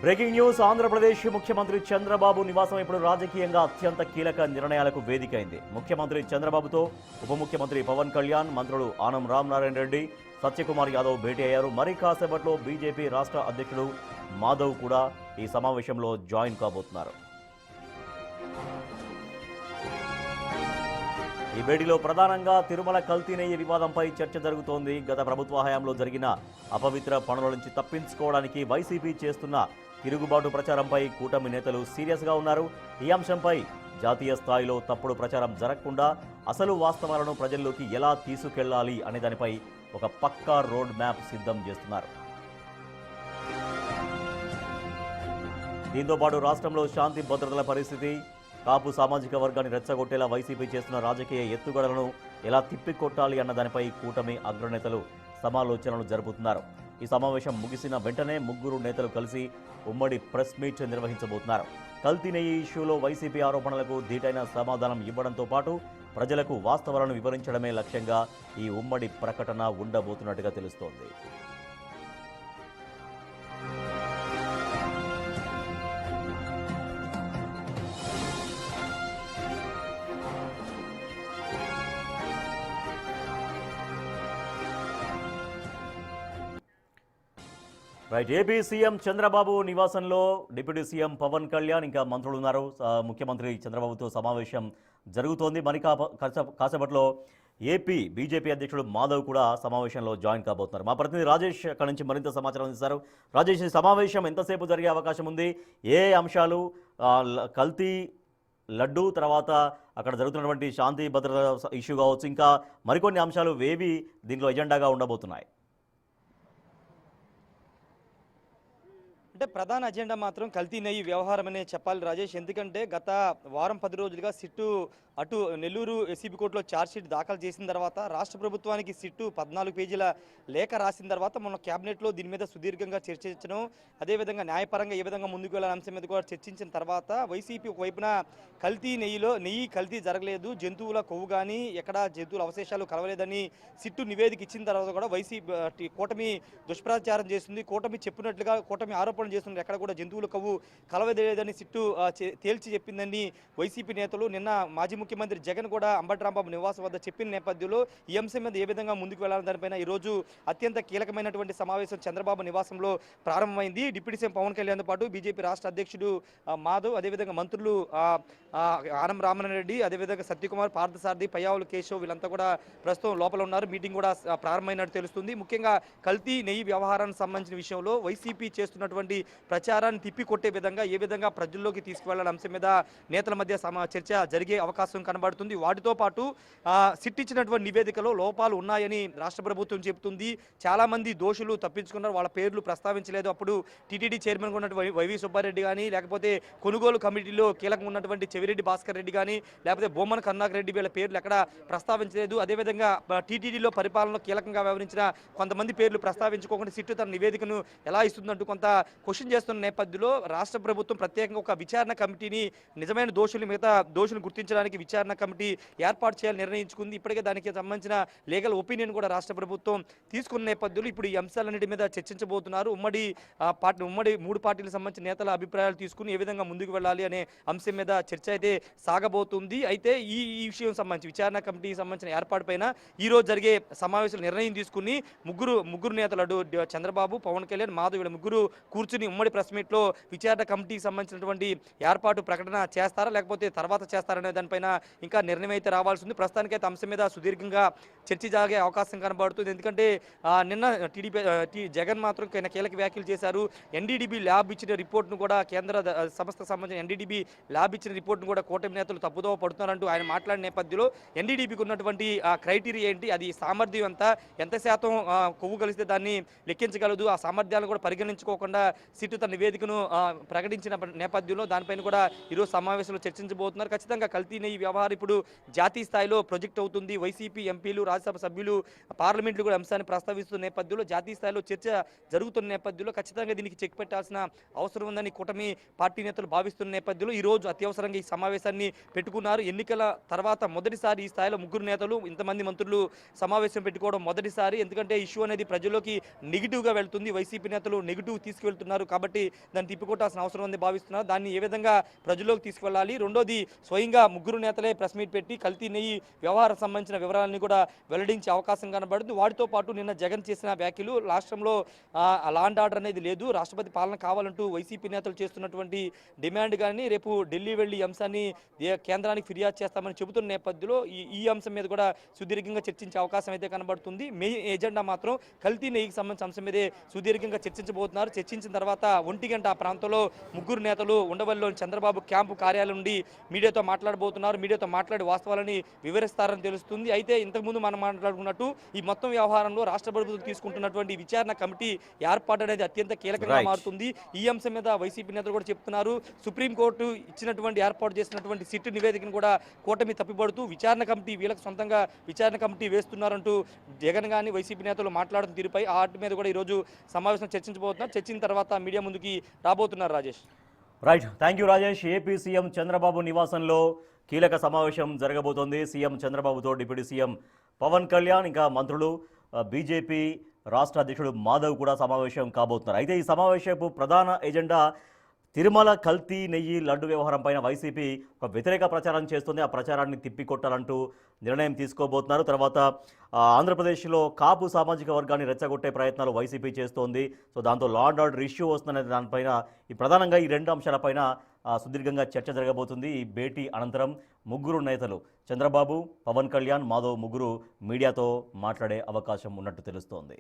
Breaking news Andhra Pradesh ముఖ్యమంత్రి చంద్రబాబు నివాసం ఇప్పుడు రాజకీయంగా అత్యంత కీలక నిర్ణయాలకు వేదికైంది. ముఖ్యమంత్రి చంద్రబాబుతో ఉప ముఖ్యమంత్రి పవన్ కళ్యాణ్, మంత్రులు ఆనం రామనారాయణ రెడ్డి, సత్యకుమార్ యాదవ్ భేటీ అయ్యారు. మరి కాసేపట్లో బీజేపీ రాష్ట్ర అధ్యక్షుడు మాధవ్ కూడా ఈ సమావేశంలో జాయిన్ కాబోతున్నారు. ఈ భేటీలో ప్రధానంగా తిరుమల కల్తీ నెయ్యి వివాదంపై చర్చ జరుగుతోంది. గత ప్రభుత్వ హయాంలో జరిగిన అపవిత్ర పనుల నుంచి తప్పించుకోవడానికి వైసీపీ చేస్తున్న తిరుగుబాటు ప్రచారంపై కూటమి నేతలు సీరియస్గా ఉన్నారు. ఈ అంశంపై జాతీయ స్థాయిలో తప్పుడు ప్రచారం జరగకుండా అసలు వాస్తవాలను ప్రజల్లోకి ఎలా తీసుకెళ్లాలి అనే దానిపై ఒక పక్కా రోడ్ మ్యాప్ సిద్ధం చేస్తున్నారు. దీంతో పాటు రాష్ట్రంలో శాంతి భద్రతల పరిస్థితి, కాపు సామాజిక వర్గాన్ని రెచ్చగొట్టేలా వైసీపీ చేస్తున్న రాజకీయ ఎత్తుగడలను ఎలా తిప్పికొట్టాలి అన్న దానిపై కూటమి అగ్రనేతలు సమాలోచనలు జరుపుతున్నారు. ఈ సమావేశం ముగిసిన వెంటనే ముగ్గురు నేతలు కలిసి ఉమ్మడి ప్రెస్ మీట్ నిర్వహించబోతున్నారు. కల్తీ నెయ్యి ఇష్యూలో వైసీపీ ఆరోపణలకు ధీటైన సమాధానం ఇవ్వడంతో పాటు ప్రజలకు వాస్తవాలను వివరించడమే లక్ష్యంగా ఈ ఉమ్మడి ప్రకటన ఉండబోతున్నట్టుగా తెలుస్తోంది. రైట్, ఏపీ సీఎం చంద్రబాబు నివాసంలో డిప్యూటీ సీఎం పవన్ కళ్యాణ్ ఇంకా మంత్రులు ఉన్నారు. ముఖ్యమంత్రి చంద్రబాబుతో సమావేశం జరుగుతోంది. మరి కాసేపట్లో ఏపీ బీజేపీ అధ్యక్షుడు మాధవ్ కూడా సమావేశంలో జాయిన్ కాబోతున్నారు. మా ప్రతినిధి రాజేష్ అక్కడి నుంచి మరింత సమాచారం అందిస్తారు. రాజేష్, ఈ సమావేశం ఎంతసేపు జరిగే అవకాశం ఉంది? ఏ అంశాలు, కల్తీ లడ్డు తర్వాత అక్కడ జరుగుతున్నటువంటి శాంతి భద్రత ఇష్యూ కావచ్చు, ఇంకా మరికొన్ని అంశాలు ఏవి దీంట్లో ఎజెండాగా ఉండబోతున్నాయి? అంటే ప్రధాన అజెండా మాత్రం కల్తీ నెయ్యి వ్యవహారం అనే చెప్పాలి రాజేష్. ఎందుకంటే గత వారం 10 రోజులుగా సిట్టు అటు నెల్లూరు ఎస్సీబీ కోర్టులో ఛార్జ్షీట్ దాఖలు చేసిన తర్వాత రాష్ట్ర ప్రభుత్వానికి సిట్టు 14 పేజీల లేఖ రాసిన తర్వాత మొన్న క్యాబినెట్లో దీని మీద సుదీర్ఘంగా చర్చించడం, అదేవిధంగా న్యాయపరంగా ఏ విధంగా ముందుకు వెళ్ళాలనే అంశం మీద కూడా చర్చించిన తర్వాత వైసీపీ ఒకవైపున కల్తీ నెయ్యి కల్తీ జరగలేదు, జంతువుల కొవ్వు కానీ ఎక్కడ జంతువుల అవశేషాలు కలవలేదని సిట్టు నివేదిక ఇచ్చిన తర్వాత కూడా వైసీపీ కూటమి దుష్ప్రచారం చేస్తుంది. కూటమి చెప్పినట్లుగా కూటమి ఆరోపణలు చేస్తున్నారు, ఎక్కడ కూడా జంతువుల కొవ్వు కలవలేదని సిట్టు తేల్చి చెప్పిందని వైసీపీ నేతలు. నిన్న మాజీ ముఖ్యమంత్రి జగన్ కూడా అంబటి రాంబాబు నివాసం వద్ద చెప్పిన నేపథ్యంలో ఈ అంశం మీద ఏ విధంగా ముందుకు వెళ్లాలని దానిపైన ఈరోజు అత్యంత కీలకమైనటువంటి సమావేశం చంద్రబాబు నివాసంలో ప్రారంభమైంది. డిప్యూటీ సీఎం పవన్ కళ్యాణ్తో పాటు బీజేపీ రాష్ట్ర అధ్యక్షుడు మాధవ్, అదేవిధంగా మంత్రులు ఆనం రామనారాయణ రెడ్డి, అదేవిధంగా సత్యకుమార్, పార్థసారథి, పయ్యావులు కేశవ్ వీళ్ళంతా కూడా ప్రస్తుతం లోపల ఉన్నారు. మీటింగ్ కూడా ప్రారంభమైనట్టు తెలుస్తుంది. ముఖ్యంగా కల్తీ నెయ్యి వ్యవహారానికి సంబంధించిన విషయంలో వైసీపీ చేస్తున్నటువంటి ప్రచారాన్ని తిప్పికొట్టే విధంగా ఏ విధంగా ప్రజల్లోకి తీసుకువెళ్లాలనే అంశం మీద నేతల మధ్య చర్చ జరిగే అవకాశం కనబడుతుంది. వాటితో పాటు సిట్ ఇచ్చినటువంటి నివేదికలో లోపాలు ఉన్నాయని రాష్ట్ర ప్రభుత్వం చెబుతుంది. చాలా మంది దోషులు తప్పించుకున్నారు, వాళ్ళ పేర్లు ప్రస్తావించలేదు. అప్పుడు టీటీడీ చైర్మన్గా ఉన్నటువంటి వైవి సుబ్బారెడ్డి కానీ, లేకపోతే కొనుగోలు కమిటీలో కీలకంగా ఉన్నటువంటి చెవిరెడ్డి భాస్కర్ రెడ్డి కానీ, లేకపోతే బొమ్మన కరుణాకర్ రెడ్డి వీళ్ళ పేర్లు ఎక్కడ ప్రస్తావించలేదు. అదేవిధంగా టీటీడీలో పరిపాలనలో కీలకంగా వ్యవహరించిన కొంతమంది పేర్లు ప్రస్తావించుకోకుండా సిట్టు తన నివేదికను ఎలా ఇస్తుందంటూ కొంత క్వశ్చన్ చేస్తున్న నేపథ్యంలో రాష్ట్ర ప్రభుత్వం ప్రత్యేకంగా ఒక విచారణ కమిటీని నిజమైన దోషులు గుర్తించడానికి విచారణ కమిటీ ఏర్పాటు చేయాలని నిర్ణయించుకుంది. ఇప్పటికే దానికి సంబంధించిన లీగల్ ఒపీనియన్ కూడా రాష్ట్ర ప్రభుత్వం తీసుకున్న నేపథ్యంలో ఇప్పుడు ఈ అంశాలన్నిటి మీద చర్చించబోతున్నారు. ఉమ్మడి 3 పార్టీలకు సంబంధించిన నేతల అభిప్రాయాలు తీసుకుని ఏ విధంగా ముందుకు వెళ్ళాలి అనే అంశం మీద చర్చ అయితే సాగబోతుంది. అయితే ఈ విషయం సంబంధించి విచారణ కమిటీకి సంబంధించిన ఏర్పాటు పైన ఈ రోజు జరిగే సమావేశంలో నిర్ణయం తీసుకుని ముగ్గురు నేతలు చంద్రబాబు, పవన్ కళ్యాణ్, మాధవ్ వీళ్ళ ముగ్గురు కూర్చుని ఉమ్మడి ప్రెస్ మీట్లో విచారణ కమిటీకి సంబంధించినటువంటి ఏర్పాటు ప్రకటన చేస్తారా లేకపోతే తర్వాత చేస్తారనే దానిపైన ఇంకా నిర్ణయం అయితే రావాల్సి ఉంది. ప్రస్తుతానికైతే అంశం మీద సుదీర్ఘంగా చర్చ జాగే అవకాశం కనబడుతుంది. ఎందుకంటే నిన్న జగన్ మాత్రం కీలక వ్యాఖ్యలు చేశారు. ఎన్డీడీబీ ల్యాబ్ ఇచ్చిన రిపోర్ట్ను కూడా కేంద్ర సంస్థకు సంబంధించిన ఎన్డీడీబీ ల్యాబ్ ఇచ్చిన రిపోర్ట్ను కూడా కూటమి నేతలు తప్పుదోవ పడుతున్నారంటూ ఆయన మాట్లాడిన నేపథ్యంలో ఎన్డీడీబీకి ఉన్నటువంటి క్రైటీరియా ఏంటి, అది సామర్థ్యం ఎంత శాతం కొవ్వు కలిస్తే దాన్ని లెక్కించగలదు, ఆ సామర్థ్యాలను కూడా పరిగణించుకోకుండా సిట్టు తన నివేదికను ప్రకటించిన నేపథ్యంలో దానిపైన కూడా ఈరోజు సమావేశంలో చర్చించబోతున్నారు. ఖచ్చితంగా కల్తీ నెయ్యి వ్యవహారం ఇప్పుడు జాతీయ స్థాయిలో ప్రొజెక్ట్ అవుతుంది. వైసీపీ ఎంపీలు, రాజ్యసభ సభ్యులు, పార్లమెంట్లు కూడా అంశాన్ని ప్రస్తావిస్తున్న నేపథ్యంలో జాతీయ స్థాయిలో చర్చ జరుగుతున్న నేపథ్యంలో ఖచ్చితంగా దీనికి చెక్ పెట్టాల్సిన అవసరం ఉందని కూటమి పార్టీ నేతలు భావిస్తున్న నేపథ్యంలో ఈ రోజు అత్యవసరంగా ఈ సమావేశాన్ని పెట్టుకున్నారు. ఎన్నికల తర్వాత మొదటిసారి ఈ స్థాయిలో ముగ్గురు నేతలు, ఇంతమంది మంత్రులు సమావేశం పెట్టుకోవడం మొదటిసారి. ఎందుకంటే ఇష్యూ అనేది ప్రజల్లోకి నెగిటివ్గా వెళ్తుంది. వైసీపీ నేతలు నెగిటివ్ తీసుకువెళ్తున్నారు కాబట్టి దాన్ని తిప్పికొట్టాల్సిన అవసరం ఉంది భావిస్తున్నారు. దాన్ని ఏ విధంగా ప్రజల్లోకి తీసుకువెళ్ళాలి, రెండోది స్వయంగా ముగ్గురు నేతలే ప్రెస్ మీట్ పెట్టి కల్తీ నెయ్యి వ్యవహారం సంబంధించిన వివరాలని కూడా వెల్లడించే అవకాశం కనబడుతుంది. వాటితో పాటు నిన్న జగన్ చేసిన వ్యాఖ్యలు, రాష్ట్రంలో లా అండ్ ఆర్డర్ అనేది లేదు, రాష్ట్రపతి పాలన కావాలంటూ వైసీపీ నేతలు చేస్తున్నటువంటి డిమాండ్ కానీ రేపు ఢిల్లీ వెళ్లి ఈ అంశాన్ని కేంద్రానికి ఫిర్యాదు చేస్తామని చెబుతున్న నేపథ్యంలో ఈ అంశం మీద కూడా సుదీర్ఘంగా చర్చించే అవకాశం అయితే కనబడుతుంది. మెయిన్ ఎజెండా మాత్రం కల్తీ నెయ్యికి సంబంధించిన అంశం మీదే సుదీర్ఘంగా చర్చించబోతున్నారు. చర్చించిన తర్వాత 1 గంట ఆ ప్రాంతంలో ముగ్గురు నేతలు ఉండవల్లిలోని చంద్రబాబు క్యాంపు కార్యాలయం నుండి మీడియాతో మాట్లాడబోతున్నారు. మీడియాతో మాట్లాడి వాస్తవాలని వివరిస్తారని తెలుస్తుంది. అయితే ఇంతకుముందు మనం మాట్లాడుకున్నట్టు ఈ మొత్తం వ్యవహారంలో రాష్ట్ర ప్రభుత్వం తీసుకుంటున్నటువంటి విచారణ కమిటీ ఏర్పాటు అనేది అత్యంత కీలకంగా మారుతుంది. ఈ అంశం మీద వైసీపీ నేతలు కూడా చెప్తున్నారు. సుప్రీంకోర్టు ఇచ్చినటువంటి ఏర్పాటు చేసినటువంటి సిట్ నివేదికను కూడా కూటమి తప్పిపడుతూ విచారణ కమిటీ వీళ్ళకి సొంతంగా విచారణ కమిటీ వేస్తున్నారంటూ జగన్ గాని వైసీపీ నేతలు మాట్లాడుతున్న తీరుపై వాటి మీద కూడా ఈరోజు సమావేశం చర్చించబోతున్నారు. చర్చించిన తర్వాత మీడియా ముందుకి రాబోతున్నారు. Rajesh. Right, thank you Rajesh. AP CM Chandrababu నివాసంలో కీలక సమావేశం జరగబోతోంది. సీఎం చంద్రబాబుతో డిప్యూటీ సీఎం పవన్ కళ్యాణ్, ఇంకా మంత్రులు, బీజేపీ రాష్ట్ర అధ్యక్షుడు మాధవ్ కూడా సమావేశం కాబోతున్నారు. అయితే ఈ సమావేశపు ప్రధాన ఎజెండా తిరుమల కల్తీ నెయ్యి లడ్డు వ్యవహారం పైన వైసీపీ ఒక వ్యతిరేక ప్రచారం చేస్తుంది. ఆ ప్రచారాన్ని తిప్పికొట్టాలంటూ నిర్ణయం తీసుకోబోతున్నారు. తర్వాత ఆంధ్రప్రదేశ్లో కాపు సామాజిక వర్గాన్ని రెచ్చగొట్టే ప్రయత్నాలు వైసీపీ చేస్తోంది. సో దాంతో లా అండ్ ఆర్డర్ ఇష్యూ వస్తుందనే దానిపైన ప్రధానంగా ఈ 2 అంశాలపైన సుదీర్ఘంగా చర్చ జరగబోతుంది. ఈ భేటీ అనంతరం ముగ్గురు నేతలు చంద్రబాబు, పవన్ కళ్యాణ్, మాధవ్ ముగ్గురు మీడియాతో మాట్లాడే అవకాశం ఉన్నట్టు తెలుస్తోంది.